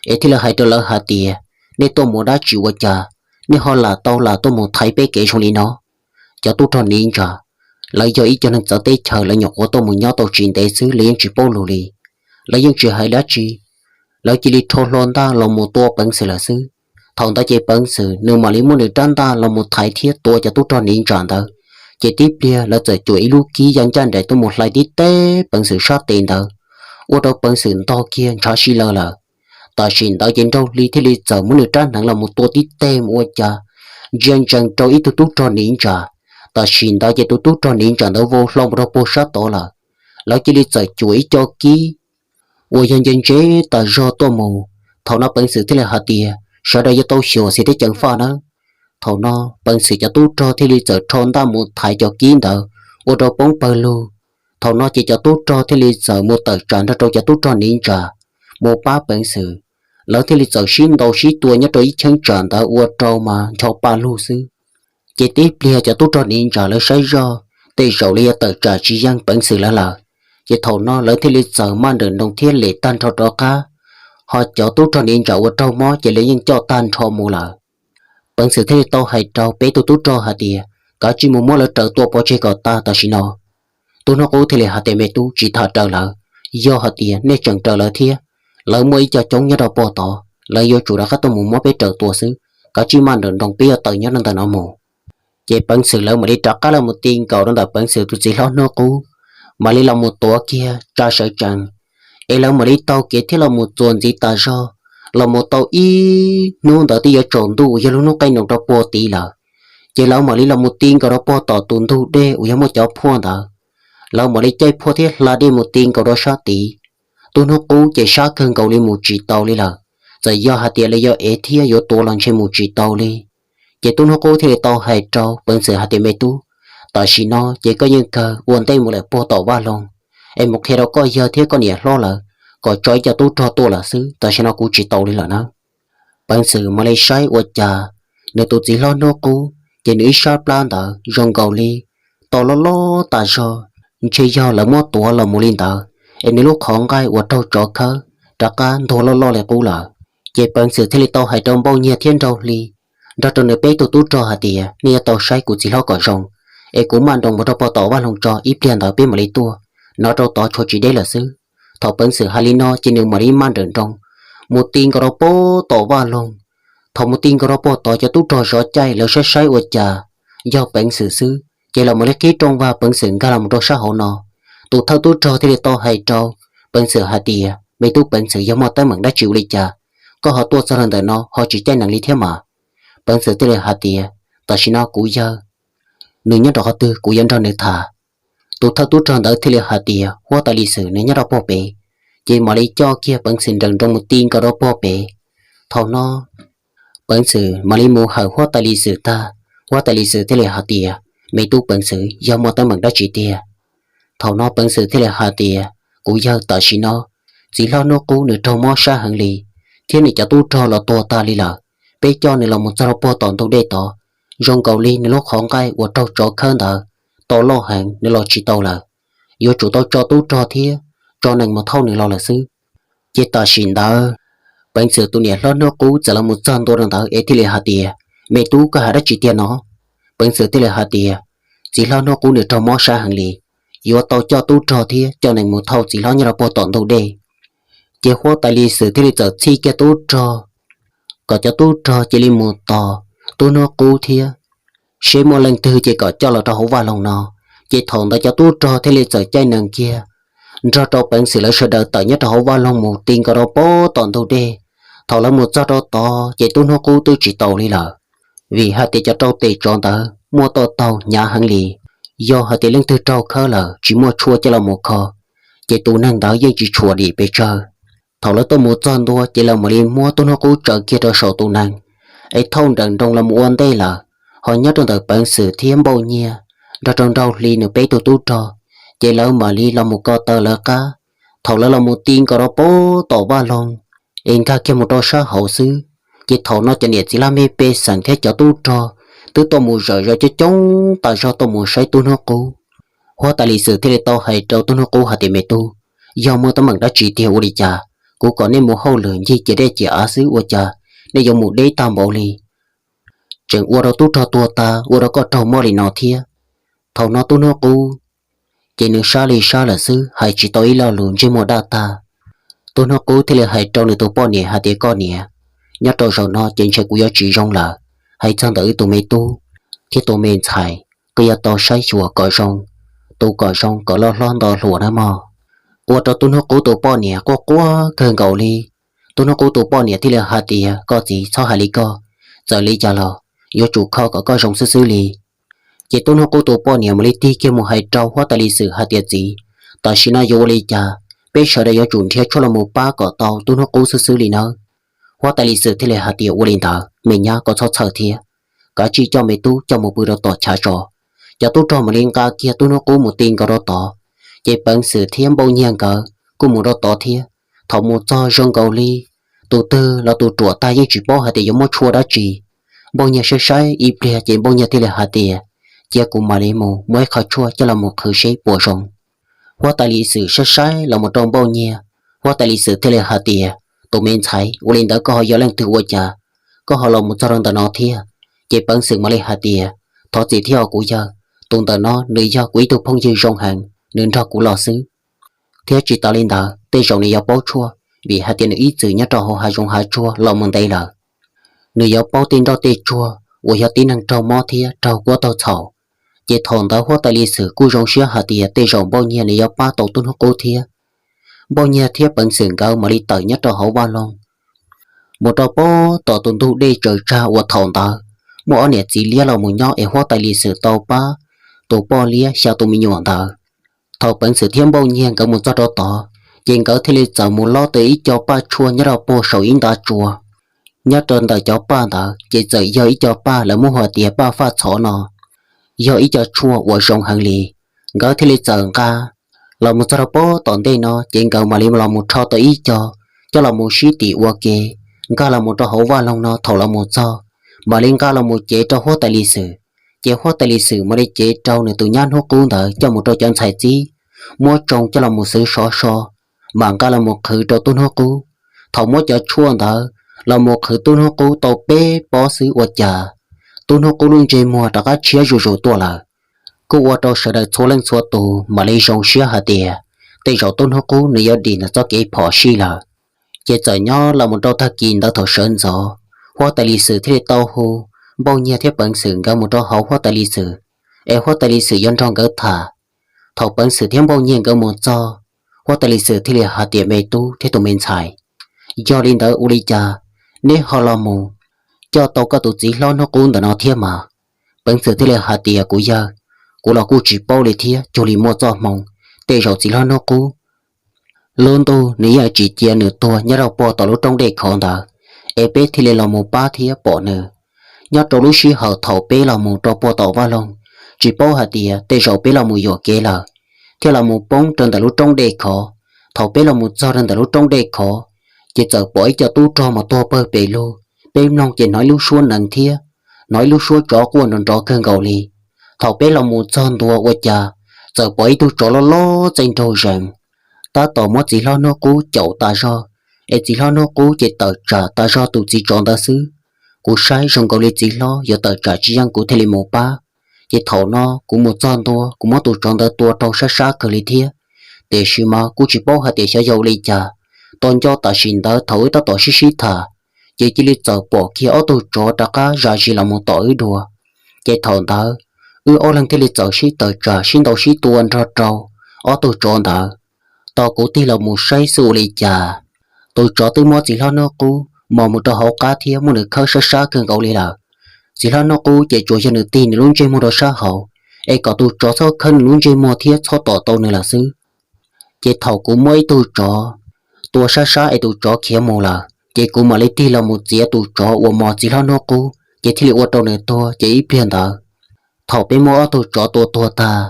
ấy thì là hai đứa lỡ hạt tiền nên tôi muốn đã chịu trả nên họ là tôi muốn thấy bé kể trong lý nó cho tốt cho nên trả lấy cho ý cho nên cho tết chờ là nhọc của tôi muốn nhớ tôi chuyện để xứ liền chỉ bao lù lì lấy những chuyện hay đã chi lấy chỉ lý thô lo ta là một tua bằng sự là xứ thằng ta chỉ bằng sự nếu mà lý muốn được trăn ta là một thái thiết tôi cho tốt cho nên trả đó chỉ tiếp theo là giờ chuỗi lúc ký dân chân để tôi một lại đi té bằng sự sát tiền đó, ô đâu bằng sự to kia trả xí lơ là, ta xin ta trên đâu li thế li giờ muốn được trang hẳn là một tua tí té mua cha, dân chân trâu ít tôi cho nín trả, ta xin ta chỉ tôi cho nín trả nó vô lòng đâu bố sát đó là chỉ li giờ chuỗi cho ký, ô dân dân chế ta do tôi mù, thầu nó bằng sự thế là hạt tiền, sau đó cho tôi sửa sẽ thấy chẳng pha nữa. Thầu nó bằng sự cho tú cho thì lý giờ tròn ta một thái cho kín đỡ ô đâu bóng bờ lu thầu nó chỉ cho tú cho thì lý giờ một tờ tràn ra cho tú cho nín trà một ba bằng sự lỡ thì lý giờ xin đầu xí tua nhất rồi chân tràn ta ô trâu mà cho ba lu sư chỉ tiếp lia cho tú cho nín trà lỡ say do tây sầu lia tờ trà chỉ giang bằng sự là chỉ thầu nó lỡ thì lý giờ mang đường đồng thiên lệ tan cho đó cá họ cho tú cho nín trà ô trâu mó chỉ lấy những cho tan cho mù là bằng sự thế tao hay trâu bé tôi tú cho hạt tiền cả chỉ muốn mua là trở tua bỏ chơi cỏ ta xin nó tôi nó cố thì là hạt tiền mẹ tu chỉ thà trở lại do hạt tiền nên chẳng trở lại thiệt lỡ mua cho chống nhớ đâu bỏ tỏ lỡ do chủ đã khát tôi muốn mua bé trở tua xứ cả chỉ mang đường đồng bé ở tờ nhớ nên tờ nó mù chỉ bằng sự lỡ mà đi trả cá là một tiền cầu đang đợi bằng sự tôi chỉ lo nó cũ mà đi làm một tua kia tra sợ chẳng ấy lỡ mà đi tàu kia thì là một tuần gì ta do là một tàu y nôn tới thì trộn tu giờ lúc nó cây nồng đó po tí là chỉ lão mà đi là một tiền cái đó po tỏ tuần tu đê uống một cháo po đó lão mà đi chơi po thiết là đi một tiền cái đó sát tí tôi nó cố chỉ sát hơn cầu đi một chỉ tàu đi là giờ do hạt tiền là do ấy thì do tổ lần trên một chỉ tàu đi chỉ tôi nó cố thì tàu hay trâu bằng sự hạt tiền mê tu tại vì nó chỉ có những cơ uốn tay một lại po tàu ba lon em một khi đó có giờ thì có nhiều lo là có trói cho tôi là xứ tại sao nó cũng chỉ tàu đi là nó bằng sự mà lấy sai của cha nếu tôi chỉ lo nó cũ chỉ nghĩ sao plan đó rong cầu li tàu lo tại sao chỉ do là mua tua là mua linh tờ em lúc không cái của tôi cho khơ trả cá thua lo là cũ là chỉ bằng sự thế tàu hay trong bao nhiêu thiên đâu li đó trong nơi bé tôi cho hạt tiền nên tàu sai của chỉ lo có rong em cũng mang đồng một tàu tàu ba lồng cho ít tiền đó bé mà lấy tua nó đâu tàu cho chỉ đây là xứ thọ bằng sự halino trên đường mà đi mang đường trong một tin có đâu bố tổ ba luôn thọ một tin có đâu bố tổ cho tú trò rõ chay lỡ sai ở trà do bằng sự xứ chỉ là một cái ký trong và bằng sự ga là một đôi xã hội nọ tụ thâu tú trò thì to hay trâu bằng sự hạt tiền mấy tú bằng sự giống một tay mảng đã chịu lý trà có họ tua sao lần đời nó họ chỉ chay năng lý thế mà bằng sự thì là hạt tiền ta chỉ nó cũ giờ nửa nhất đó họ tư cũ dân cho nơi thả tụ thâu tú trò đỡ thì là hạt tiền hoa tại lịch sử nên nhất đó bỏ bể chỉ mà lấy cho kia bằng sự rằng trong một tin có đó bỏ bể thầu nó bằng sự mà lấy mua hở hoa tại lịch sử ta hoa tại lịch sử thế là hạt tiền mấy tu bằng sự do một tấm bằng đã chỉ tiền thầu nó bằng sự thế là hạt tiền cũng do tại chỉ nó chỉ lo nó cũ nửa trong mó xa hàng lì thế này cho tu cho là to ta đi là bé cho này là một sao bỏ toàn tu đê tỏ rong cầu ly nên lúc khoảng cái của trâu trò khơn thở to lo hàng nên lo chỉ tàu là do chủ tao cho tu cho thế cho nên một thâu này lo là xứ chỉ ta xin đó bằng sự tu niệm lo nó cũ chỉ là một trăm đô đang thở ấy thì là hạt tiền mẹ tu có hạt đã chỉ tiền nó bằng sự thì là hạt tiền chỉ lo nó cũ được trong mó xa hàng lì do tao cho tu cho thế cho nên một thâu chỉ lo như là bỏ toàn đâu đây chỉ hoa tại lịch sử thì là giờ chi cái tu cho có cho tu cho chỉ là một tò tu nó cũ thế sẽ một lần thứ chỉ có cho là tao hổ vào lòng nó chỉ thằng ta cho tu cho thế là giờ chơi nàng kia ra cho bạn sự là sợ đợi tại nhất họ vào lòng một tiền có đâu bó toàn đâu đi thầu là một gia đó to chỉ tôi nó cố tôi chỉ tàu đi là vì hai tỷ cho trâu tỷ tròn tờ mua tàu tàu nhà hàng lì do họ tiền lương từ trâu khờ là chỉ mua chua cho là một kho chỉ tụ năng đó dây chỉ chua đi bây giờ thầu là tôi mua chọn đua chỉ là một liền mua tôi nó cố trợ kia cho sổ tụ năng ấy thông đằng trong là muốn đây là họ nhớ trong tờ bản sự thiếm bao nhiêu ra trong đâu li nửa bé tụ tụ trò chỉ là mà li là một con tờ là cá thầu là một tin có đó bố tổ ba lòng em ca kia một đôi sa hậu sư chỉ thầu nó cho nhiệt chỉ là mê bê sẵn thế cho tụ trò từ tôi mua rồi rồi cho chống tại sao tôi mua say tôi nó cố hoa tại lịch sử thì tôi hay trâu tôi nó cố hạt tiền mẹ tu do mua tấm bằng đã chỉ tiêu đi cha cũng có nên mua hậu lượng gì chỉ để chỉ á xứ của cha để dùng một đế tam bảo li trường qua đó tu cho tua ta qua đó có trâu mua đi nọ thia thầu nó tu nó cố chỉ nếu xa là xứ hay chỉ tôi lo lượng trên mua đa ta tôi nó cố thì là hay trâu nữa tôi bỏ nhẹ hạt tiền con nhẹ nhớ trâu rồi nó trên chơi của giá trị rong là hay chăng tới tụi mẹ tu thì tụi mình xài cứ giờ tao say chùa cởi rong tu cởi rong cởi lo lon tao lùa đó mà qua cho tôi nó cố tụi bỏ nhẹ quá cơn cầu đi tôi nó cố tụi bỏ nhẹ thì là hạt tiền có gì sao hạt lý co giờ lý trả lo do chủ kho có rong xứ lý chỉ tôi nó cố tụi bỏ nhẹ mà lý ti kia một hai trâu hóa tại lịch sử hạt tiền gì ta chỉ nói vô lý cha bây giờ đây do chủ thiệt cho là một ba cỏ tàu tôi nó cố xứ lý nó hóa tại lịch sử thì là hạt tiền của linh thở mình nhá có cho sợ thiệt cả chỉ cho mẹ tu cho một bữa đó tỏ trả trò cho tu cho mà liên ca kia tu nó cố một tiền có đó tỏ chỉ bằng sự thiêm bao nhiêu cỡ cũng một đó tỏ thiệt thọ một cho rong cầu ly tu tư là tu trùa tay với chỉ bao hạt tiền giống một chua đó chỉ bao nhiêu sẽ sai ít bia chỉ bao nhiêu thì là hạt tiền chỉ cũng mà lấy mù mới khai chua cho là một khử sĩ bổ sung hóa tại lịch sử sẽ sai là một trong bao nhiêu hóa tại lịch sử thì là hạt tiền tụi mình thấy u linh đã có giờ lên từ qua cha có họ lòng một cho rong tờ nó thiệt chỉ bằng sự mà lấy hạt tiền thọ chỉ theo của giờ tuần tờ nó nơi do quý tu phong dư rong hàng nên cho của lò xứ thế chỉ ta lên đó tây rong này do bao chua vì hạt tiền ít chữ nhớ cho họ hai rong hai chua lòng mình đây là nơi do bao tiền đó tây chua của do tin năng trâu mò thiệt trâu của tàu thầu chỉ thằng đó hóa tại lịch sử của rong xưa hạt tiền tây rong bao nhiêu này do ba tàu tuần họ cố thiệt bao nhiêu thiệt bằng sự cao mà đi tới nhớ cho họ ba lòng một trâu bao tàu tuần tu đi trời ra của thằng đó mỗi nét chỉ lia là một nhỏ ở hoa tại lịch sử tàu ba tàu bao lia sao tụi mình nhọn thở thầu bản sự thêm bao nhiêu cả một cho đó tỏ chuyện cỡ thì lịch sử một lo tới cho ba chua nhớ đâu bao sầu in đã chua nhớ trên đời cho ba thở chỉ giờ giờ ý cho ba là mua hoa tiệp ba pha chó nọ giờ ý cho chua của sông hàng lì cỡ thì lịch sử ca là một cho đó bao tòn đây nó chuyện cỡ mà liêm là một cho tới ý cho là một sĩ tỷ qua kê ca là một cho hậu va long nó thầu là một cho mà liên ca là một chế cho hoa tại lịch sử chế hoa tại lịch sử mà đi chế trâu này tụi nhát hoa cuốn thở cho một trâu chân xài chi mua trồng cho là một sự so mà ca là một khử trâu tuôn hoa cú thầu mua cho chua thở là một khử tuôn hoa cú tàu bê bó xứ qua trà tuôn hoa cú luôn chế mua đã cá chia rủ tua là cú qua trâu sợ đời số lên số tù mà lấy rong xía hạt tiền tây rau tuôn hoa cú này ở đi là cho cái phò xí là chế giờ nhỏ là một trâu thắc kín đã thở sơn gió hoa tại lịch sử thì tàu hồ bao nhiêu thiết bản sử cả một trò hậu hoa tại lịch sử em hoa tại lịch sử dân trong cỡ thả thầu bản sử thêm bao nhiêu cả một cho hoa tại lịch sử thì là hạt tiền mê tu thế tụi mình xài do linh tới uli cha nếu họ lo mù cho tàu các tụi chỉ lo nó cũng đã nó thiệt mà bản sử thì là hạt tiền của giờ của là của chỉ bao để thiệt cho li mua cho mong để rồi chỉ lo nó cũng luôn tu nếu chỉ chia nửa tua nhớ đâu bỏ tàu lúc trong để không đó em biết thì là một ba thiệt bỏ nửa nhớ trong lúc xí hở thầu bé là một trò bỏ tàu va lông chỉ bao hạt tiền để rồi bé là một giọt kế là thế là một bông trên tại lúc trong đề khó thầu bé là một do trên tại lúc trong đề khó chỉ chờ bỏ cho tu cho mà to bơ bể lô bên nông chỉ nói lưu xuân nặng thia nói lưu xuân chó của nông chó cơn gầu lì thầu bé là một son tua của cha giờ bỏ tu chó lo trên trâu rằng ta tỏ mất chỉ lo nó cú chậu ta do em chỉ lo nó cú chỉ tờ trả ta do tụ chỉ chọn ta xứ cú sai trong câu lý chỉ lo giờ tờ trả chỉ ăn cú thêm một ba chỉ thầu nó cú một con tua cú mất tụ chọn tờ tua trâu sát cờ lý thiê để xí mà cú chỉ bao hạt để sẽ giàu lý cha tôn cho ta xin tờ thấu ta tỏ xí thà chỉ lý giờ bỏ kia ở tụ cho ta cá ra chỉ là một tội đùa chỉ thầu tờ ở lần thế lý giờ xí tờ trả xin tàu xí tuôn ra trâu ở tụ chọn tờ tao cú thì là một say xử lý cha tôi cho tôi mua chỉ lo nó cú mà một trò hậu cá thiê một nửa khơi sát cơn gấu lì là chỉ lo nó cú chạy chuột cho nửa tin luôn chơi một đồ sát hậu ấy có tu chó sao khăn luôn chơi mò thiết cho tỏ tàu nữa là sư chế thầu cũng mấy tu chó tua xa xa ấy tu chó kia mồ là chế cũng mà lấy ti là một chế tu chó của mò chỉ lo nó cú chế thì liệu tàu này to chế ít tiền đó thầu bé mò tu chó tua ta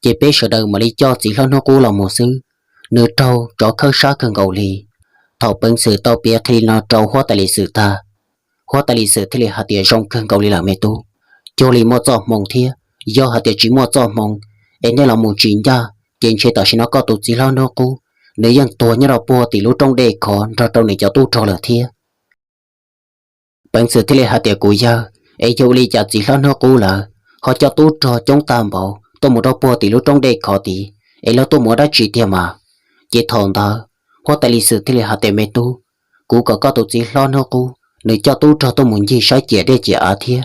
chế bé sợ đời mà lấy cho chỉ lo nó cú là một sư nửa trâu chó khơi xa cần cầu lì thầu bên sự tàu bé thì nó trâu hóa tại lịch sử ta hóa tại lịch sử thì hạt tiền trong cần cầu lì là mẹ tu cho lì mò cho mong thia do hạt tiền chỉ mò cho mong em đây là một chuyện ra trên xe tàu nó có tụ chỉ lo nó cú nếu dân tua như đầu bùa thì lúc trong đây khó ra trong này cho tu trò là thia bằng sự thế hạt tiền của gia ấy cho li chặt chỉ lo nó cú là họ cho tu trò chống tam bảo tôi một đầu bùa thì lúc trong đây khó thì ấy là tôi muốn đã chỉ tiền mà chỉ thòng ta hoặc tại lịch sử thế hạt tiền mẹ tu cú có tụ chỉ lo nó cú nếu cho tu trò tôi muốn gì sai chỉ để chỉ ở thia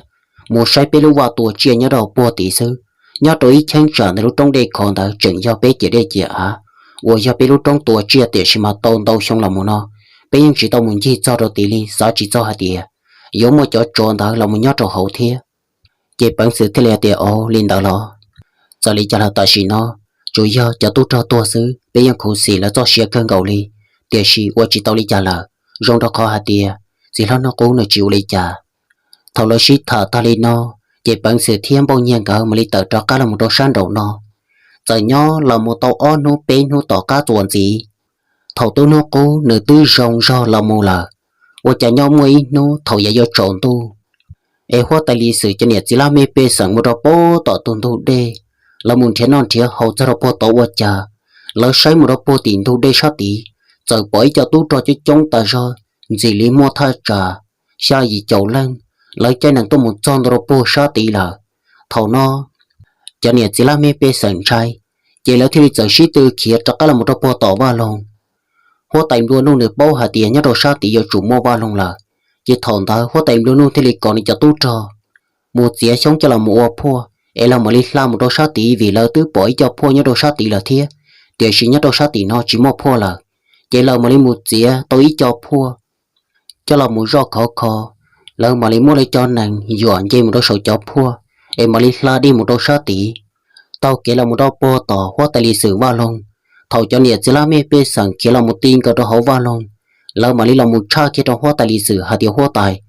một sai bê lúc vào tua chia như đầu bùa tỷ sư nhớ tôi chân trở lúc trong đây còn đã chừng do bé chỉ để chỉ à, tôi do bé lúc trong tua chia tiền xem mà tôn đâu xong là một nó, bé nhưng chỉ tao muốn gì cho đồ tỷ li, sao chỉ cho hạt tiền, giống một chỗ tròn đó là một nhớ trò hậu thế, chỉ bằng sự thế là tiền ô linh đạo lo, giờ li cho là tài xí nó, chủ yếu cho tôi cho tua sư, bé nhưng khổ xí là cho xe cơn gầu li, tiền xí tôi chỉ tao li cho là, rong đó khó hạt tiền, chỉ là nó cũng là chịu li trả, thầu lo xí thở ta li nó. Chỉ bằng sự thiên bao nhiêu cả mà lý tự cho cá là một đồ sáng đầu nó giờ nhỏ là một tàu ó nó bên nó tỏ cá tuần gì thầu tôi nó cố nửa tư rong do là một là và chả nhau mấy nó thầu giờ trộn tu em hoa tại lịch sử cho nhiệt chỉ là mê bê sẵn một đồ bố tỏ tuần tu đê là một thiên non thiên hậu cho đồ bố tỏ và chả là xây một đồ bố tiền tu đê sát tí giờ bởi cho tu trò cho chống ta do gì lý mua tha trà xa gì chậu lên lấy cái nàng tôi một con đồ bố sát tí là thầu nó cho nên chỉ là mấy bé sẵn trai chỉ là thì giờ sĩ tư kia cho cái là một đồ bố tỏ ba lông hoa tay luôn luôn được bao hạt tiền nhớ đồ sát tí giờ chủ mua ba lông là chỉ thầu ta hoa tay luôn luôn thì còn đi cho tu trò một dĩa sống cho là một ô phô ấy là một lít la một đồ sát tí vì lỡ tứ bổi cho phô nhớ đồ sát tí là thế để sĩ nhớ đồ sát tí nó chỉ một phô là chỉ là một lít một dĩa tôi cho phô cho là một rau khó lỡ mà lấy mua lấy cho nàng dọn dây một đôi sầu chó phua em mà lấy la đi một đôi sát tí tao kể là một đôi po tỏ hoa tại lịch sử va lông thầu cho nhiệt chỉ là mê bê sẵn kể là một tin cả đôi hậu va lông lỡ mà lấy là một cha kia trong hoa tại lịch sử hạt điều hoa tài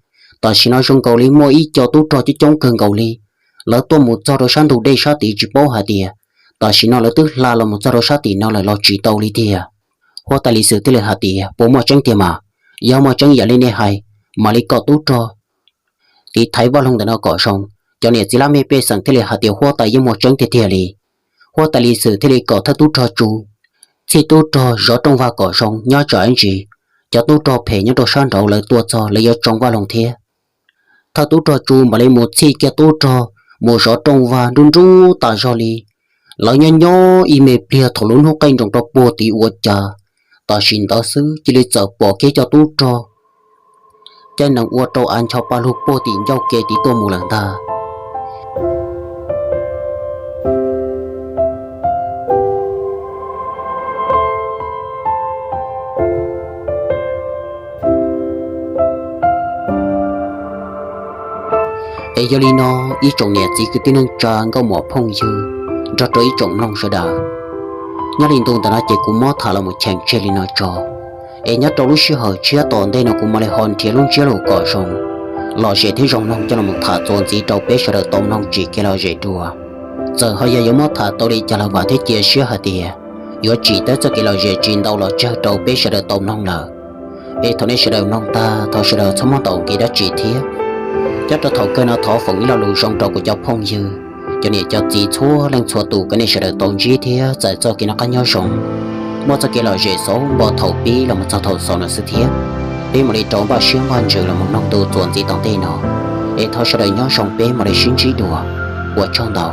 ta chỉ nói trong cầu lý mua ít cho tu trò chứ chống cơn cầu lý lỡ tôi một cho đôi sáng thủ đây sát tí chỉ bao hạt tiền ta chỉ nói là tức là một cho đôi sát tí nó lại lo chỉ tàu lý tiền hoa tại lịch sử thì là hạt tiền bố mà tránh tiền mà do mà tránh giả lên đây hay mà lấy cọ tu trò thì thấy bao lông đã nó cọ xong cho nên chỉ là mê bê sẵn thế là hạt điều hoa tại với một trắng thế thiệt li hoa tại lịch sử thế là cọ thất tu trò chú khi tu trò rõ trong va cọ xong nhớ cho anh gì cho tu trò phê nhớ đồ sang đầu lại tua cho lấy ở trong va lông thế thà tu trò chú mà lấy một chi kia tu trò một rõ trong va đun ru ta cho li lại nhớ nhớ email bia thổ lún hốc canh trong trò bùa tí uất cha ta xin ta xứ chỉ lấy chợ bỏ kế cho tu trò trên nông uất trâu ăn cho ba lúc bùa tí giao kế tí tô mù lần ta ấy giờ li nó ý trồng nhẹ chỉ cứ tin nông tràng có một phong dư ra tới trồng nông sơ đà nhớ linh tuần ta nói chỉ cũng mót thả là một chàng chơi li nó cho ấy nhớ trâu lúc xưa hồi chia toàn đây nó cũng mà lại hòn thiệt luôn chia lỗ cỏ xong lò dễ thấy trồng nông cho nó một thả toàn gì trâu bé sơ đà tôm nông chỉ cái lò dễ đùa giờ họ giờ mót thả tôi đi cho là vào thế chia xưa hả tiề giờ chỉ tới cho cái lò dễ chín đâu là chơi trâu bé sơ đà tôm nông là ấy thằng này sơ đà nông ta thằng sơ đà xong món tàu kia đã chỉ thiết chắc là thầu cơ nó thọ phụng là lù rong trâu của cháu phong dư cho nên cho chỉ thua lên chùa tù cái này sẽ được tôn chỉ thế giải cho cái nó cá nhau rong một cho cái là dễ số bỏ thầu bí là một cho thầu số là sự thiết bí mà đi trốn vào xuyên hoàn trừ là một nông tù chuẩn gì tông tê nó để thọ sẽ được nhau rong bí mà đi xuyên trí đùa của trong đầu